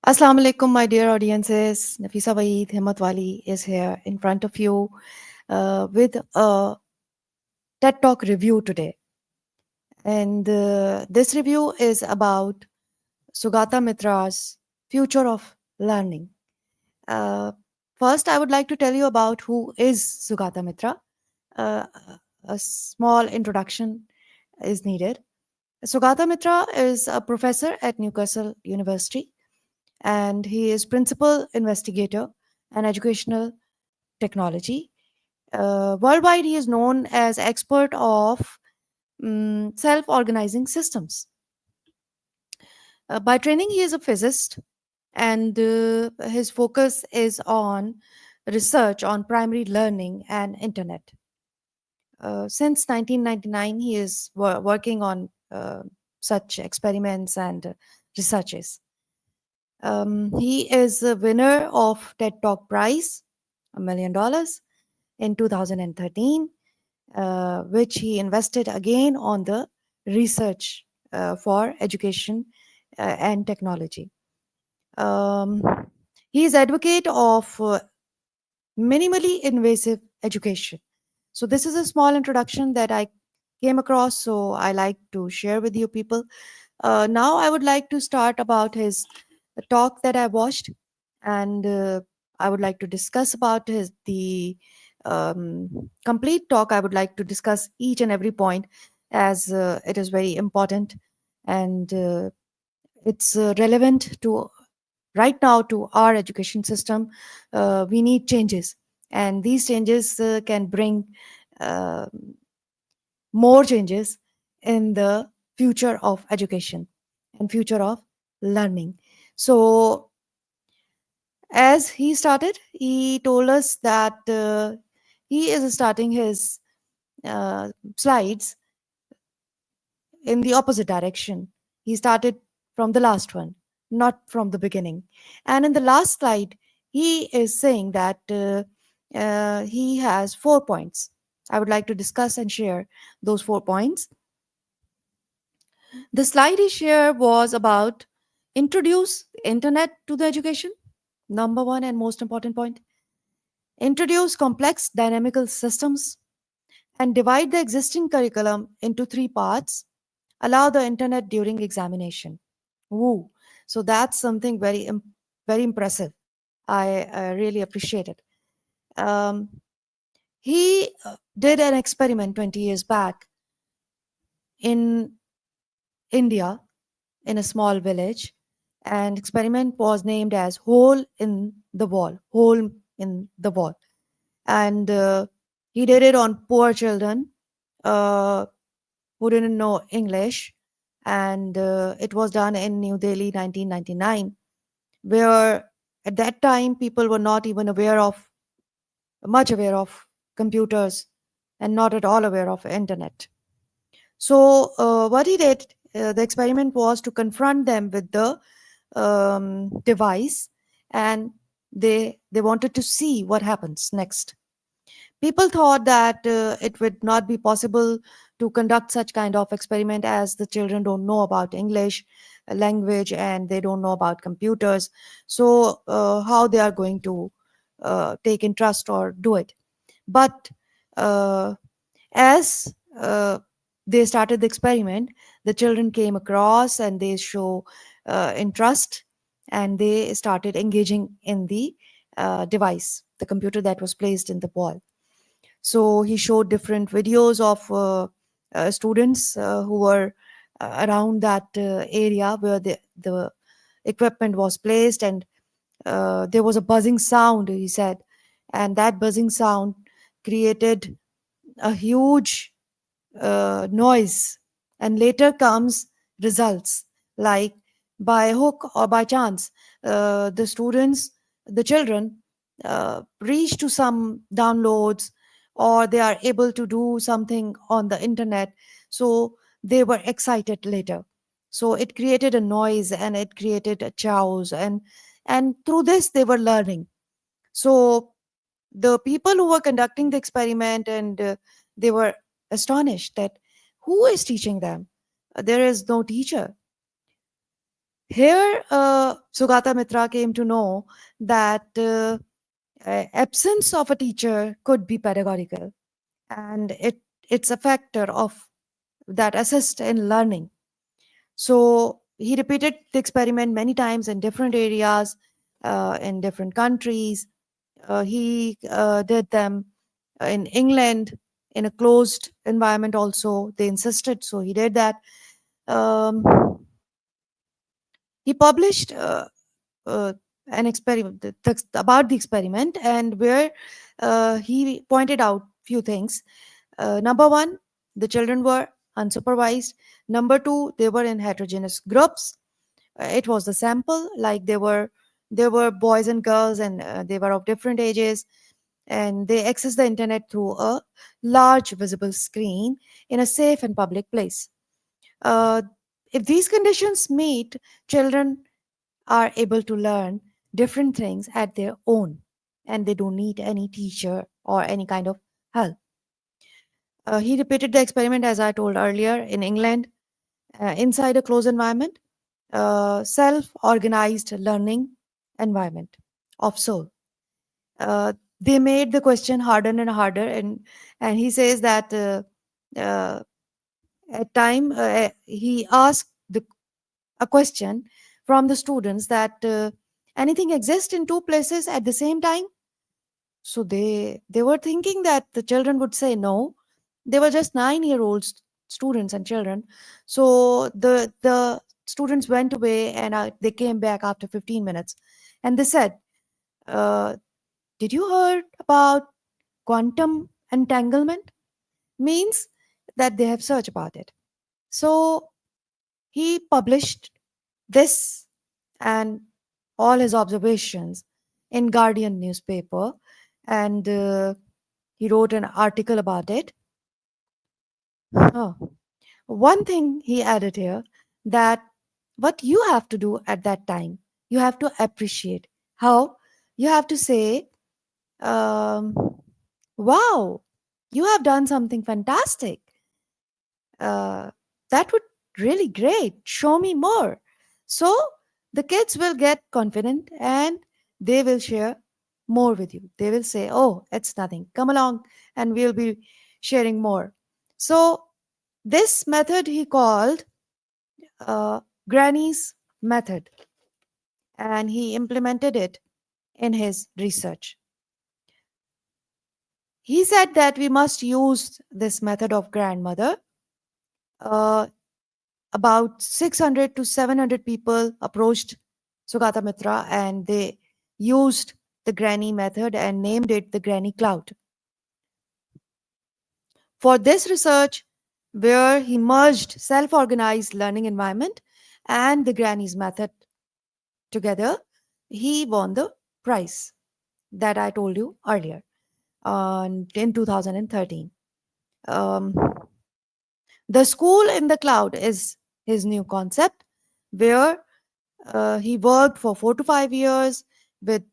Assalamu alaikum, my dear audiences. Nafisa Waeed Himmat Wali is here in front of you with a TED Talk review today. And this review is about Sugata Mitra's Future of Learning. Uh, First, I would like to tell you about who is Sugata Mitra. Uh, a small introduction is needed. Sugata Mitra is a professor at Newcastle University, and he is principal investigator and educational technology. Worldwide, he is known as expert of self-organizing systems. By training, he is a physicist, and his focus is on research on primary learning and internet. Since 1999, he is working on such experiments and researches. He is a winner of TED Talk Prize, $1 million, in 2013, which he invested again on the research for education and technology. Um, he is advocate of minimally invasive education. So this is a small introduction that I came across, so I like to share with you people. Now I would like to start about his talk that I watched, and I would like to discuss about his the complete talk. I would like to discuss each and every point as it is very important and it's relevant to right now to our education system. We need changes, and these changes can bring uh, more changes in the future of education and future of learning. So as he started, he told us that he is starting his uh, slides in the opposite direction. He started from the last one, not from the beginning. And in the last slide, he is saying that he has 4 points. I would like to discuss and share those 4 points. The slide he shared was about introduce internet to the education. Number one and most important point. Introduce complex dynamical systems and divide the existing curriculum into three parts. Allow the internet during examination. Ooh, so that's something very impressive. I really appreciate it. Um, he did an experiment 20 years back in India in a small village, and experiment was named as hole in the wall. Hole in the wall. And he did it on poor children uh, who didn't know English, and it was done in New Delhi 1999, where at that time people were not even much aware of computers and not at all aware of internet. So what he did, the experiment was to confront them with the device, and they wanted to see what happens next. People thought that it would not be possible to conduct such kind of experiment, as the children don't know about English language and they don't know about computers. So how they are going to take interest or do it? But uh, as they started the experiment, the children came across and they show interest, and they started engaging in the device, the computer that was placed in the wall. So he showed different videos of students who were around that area where the equipment was placed, and there was a buzzing sound, he said, and that buzzing sound created a huge noise. And later comes results, like by hook or by chance, the students, the children, reach to some downloads, or they are able to do something on the internet. So they were excited later. So it created a noise and it created a chaos, and through this they were learning. So the people who were conducting the experiment, and they were astonished that who is teaching them. There is no teacher. Here, Sugata Mitra came to know that absence of a teacher could be pedagogical, and it's a factor of that assist in learning. So he repeated the experiment many times in different areas, in different countries. He did them in England in a closed environment. Also, they insisted, so he did that. Um, he published uh, an experiment about the experiment, and where he pointed out few things. Number one, the children were unsupervised. Number two, they were in heterogeneous groups. It was the sample, like they were boys and girls, and they were of different ages, and they access the internet through a large visible screen in a safe and public place. Uh, if these conditions meet, children are able to learn different things at their own, and they don't need any teacher or any kind of help. He repeated the experiment, as I told earlier, in England, inside a closed environment, self organized learning environment of soul. They made the question harder and harder, and he says that uh, at time he asked a question from the students that anything exists in two places at the same time. So they were thinking that the children would say no. They were just 9-year-old students and children. So the students went away, and they came back after 15 minutes, and they said, uh, "Did you heard about quantum entanglement?" Means that they have searched about it. So he published this and all his observations in Guardian newspaper, and he wrote an article about it. Oh, one thing he added here, that what you have to do at that time, you have to appreciate. How? You have to say, um, wow, you have done something fantastic. uh, that would really great, show me more. So the kids will get confident, and they will share more with you. They will say, oh, it's nothing, come along, and we'll be sharing more. So this method he called Granny's method, and he implemented it in his research. He said that we must use this method of grandmother. uh, about 600 to 700 people approached Sugata Mitra, and they used the granny method and named it the granny cloud. For this research, where he merged self-organized learning environment and the granny's method together, he won the prize that I told you earlier in 2013. Um, the school in the cloud is his new concept, where he worked for 4 to 5 years with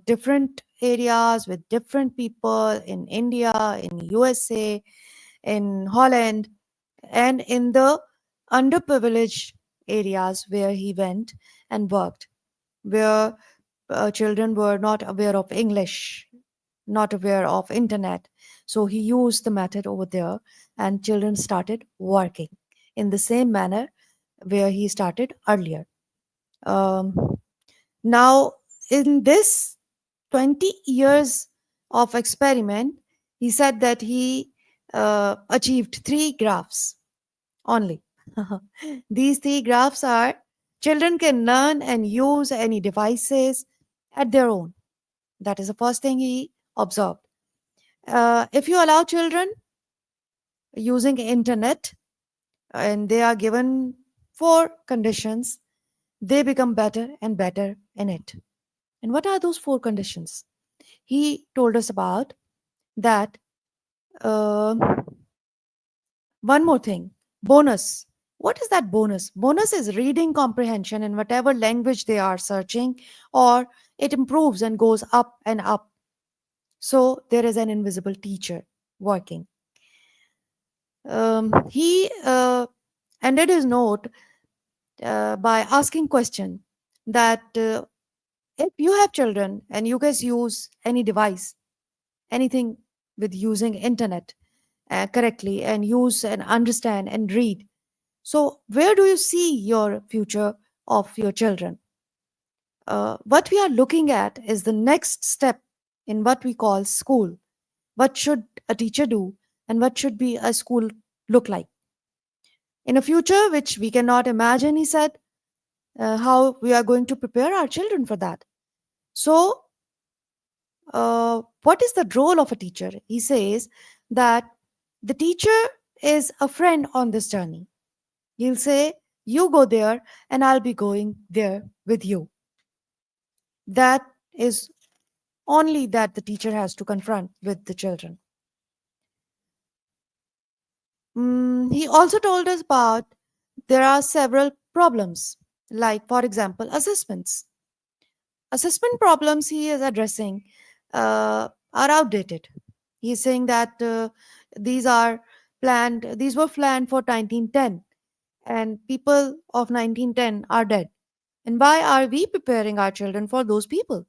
different areas, with different people in India, in USA, in Holland, and in the underprivileged areas where he went and worked, where children were not aware of English, not aware of internet. So he used the method over there, and children started working in the same manner where he started earlier. Um, Now, in this 20 years of experiment, he said that he achieved three graphs only. These three graphs are: children can learn and use any devices at their own. That is the first thing he observed. If you allow children using internet, and they are given four conditions, they become better and better in it. And what are those four conditions? He told us about that. Uh, One more thing, bonus. What is that bonus? Bonus is reading comprehension in whatever language they are searching, or it improves and goes up and up. So there is an invisible teacher working. He ended his note by asking question that if you have children and you guys use any device, anything with using internet correctly and use and understand and read, so where do you see your future of your children? What we are looking at is the next step in what we call school. What should a teacher do, and what should be a school look like in a future which we cannot imagine? He said how we are going to prepare our children for that. So, what is the role of a teacher? He says that the teacher is a friend on this journey. He'll say, "You go there, and I'll be going there with you." That is only that the teacher has to confront with the children. He also told us about there are several problems, like, for example, assessments. Assessment problems he is addressing are outdated. He is saying that these are these were planned for 1910, and people of 1910 are dead. And why are we preparing our children for those people?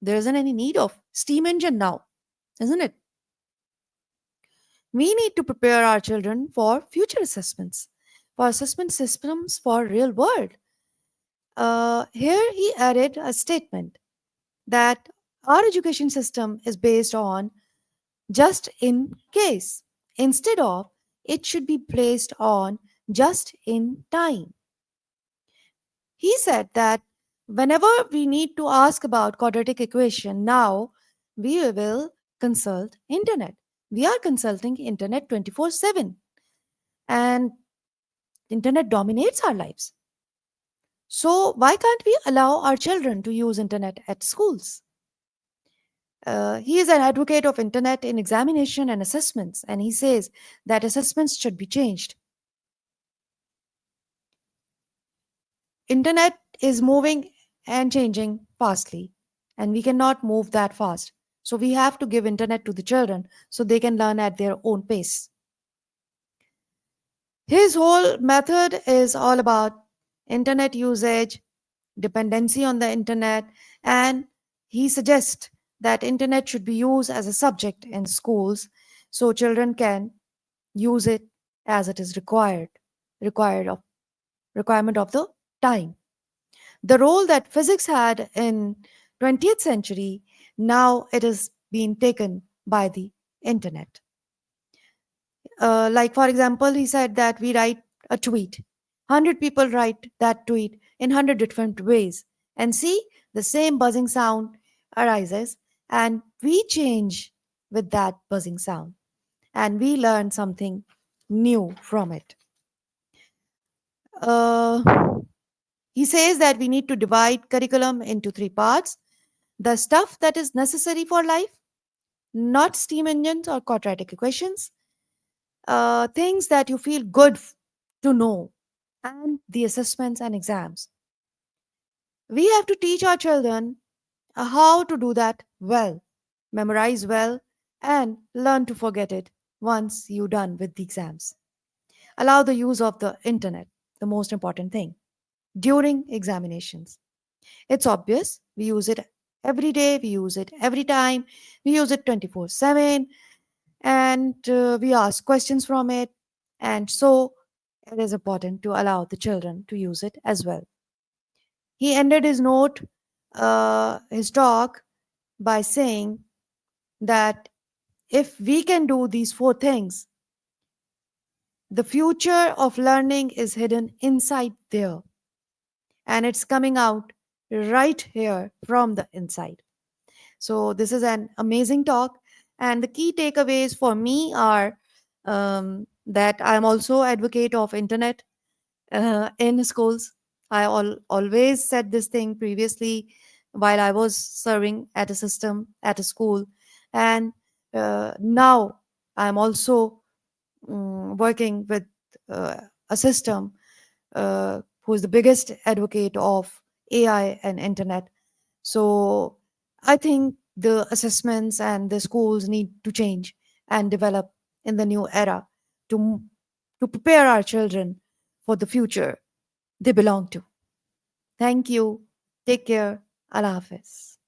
There isn't any need of steam engine now, isn't it? We need to prepare our children for future assessments, for assessment systems for real world. Here he added a statement that our education system is based on just in case instead of it should be placed on just in time. He said that whenever we need to ask about quadratic equation now, we will consult internet. We are consulting internet 24/7, and internet dominates our lives. So why can't we allow our children to use internet at schools? He is an advocate of internet in examination and assessments, and he says that assessments should be changed. Internet is moving and changing fastly, and we cannot move that fast. So we have to give internet to the children so they can learn at their own pace. His whole method is all about internet usage, dependency on the internet, and he suggests that internet should be used as a subject in schools so children can use it as it is required of requirement of the time. The role that physics had in 20th century, now it is being taken by the internet. Like, for example, he said that we write a tweet. 100 people write that tweet in 100 different ways. And see, the same buzzing sound arises, and we change with that buzzing sound. And we learn something new from it. Uh, he says that we need to divide curriculum into three parts: the stuff that is necessary for life, not steam engines or quadratic equations, things that you feel good to know, and the assessments and exams. We have to teach our children how to do that well, memorize well, and learn to forget it once you're done with the exams. Allow the use of the internet, the most important thing, during examinations. It's obvious. We use it every day, we use it every time, we use it 24/7, and we ask questions from it. And so it is important to allow the children to use it as well. He ended his talk, by saying that if we can do these four things, the future of learning is hidden inside there, and it's coming out right here from the inside. So this is an amazing talk, and the key takeaways for me are that I'm also advocate of internet in schools. Always said this thing previously while I was serving at a system at a school, and now I'm also working with uh, a system who is the biggest advocate of AI and internet. So I think the assessments and the schools need to change and develop in the new era to to prepare our children for the future. they belong to. Thank you. Take care. Allah Hafiz.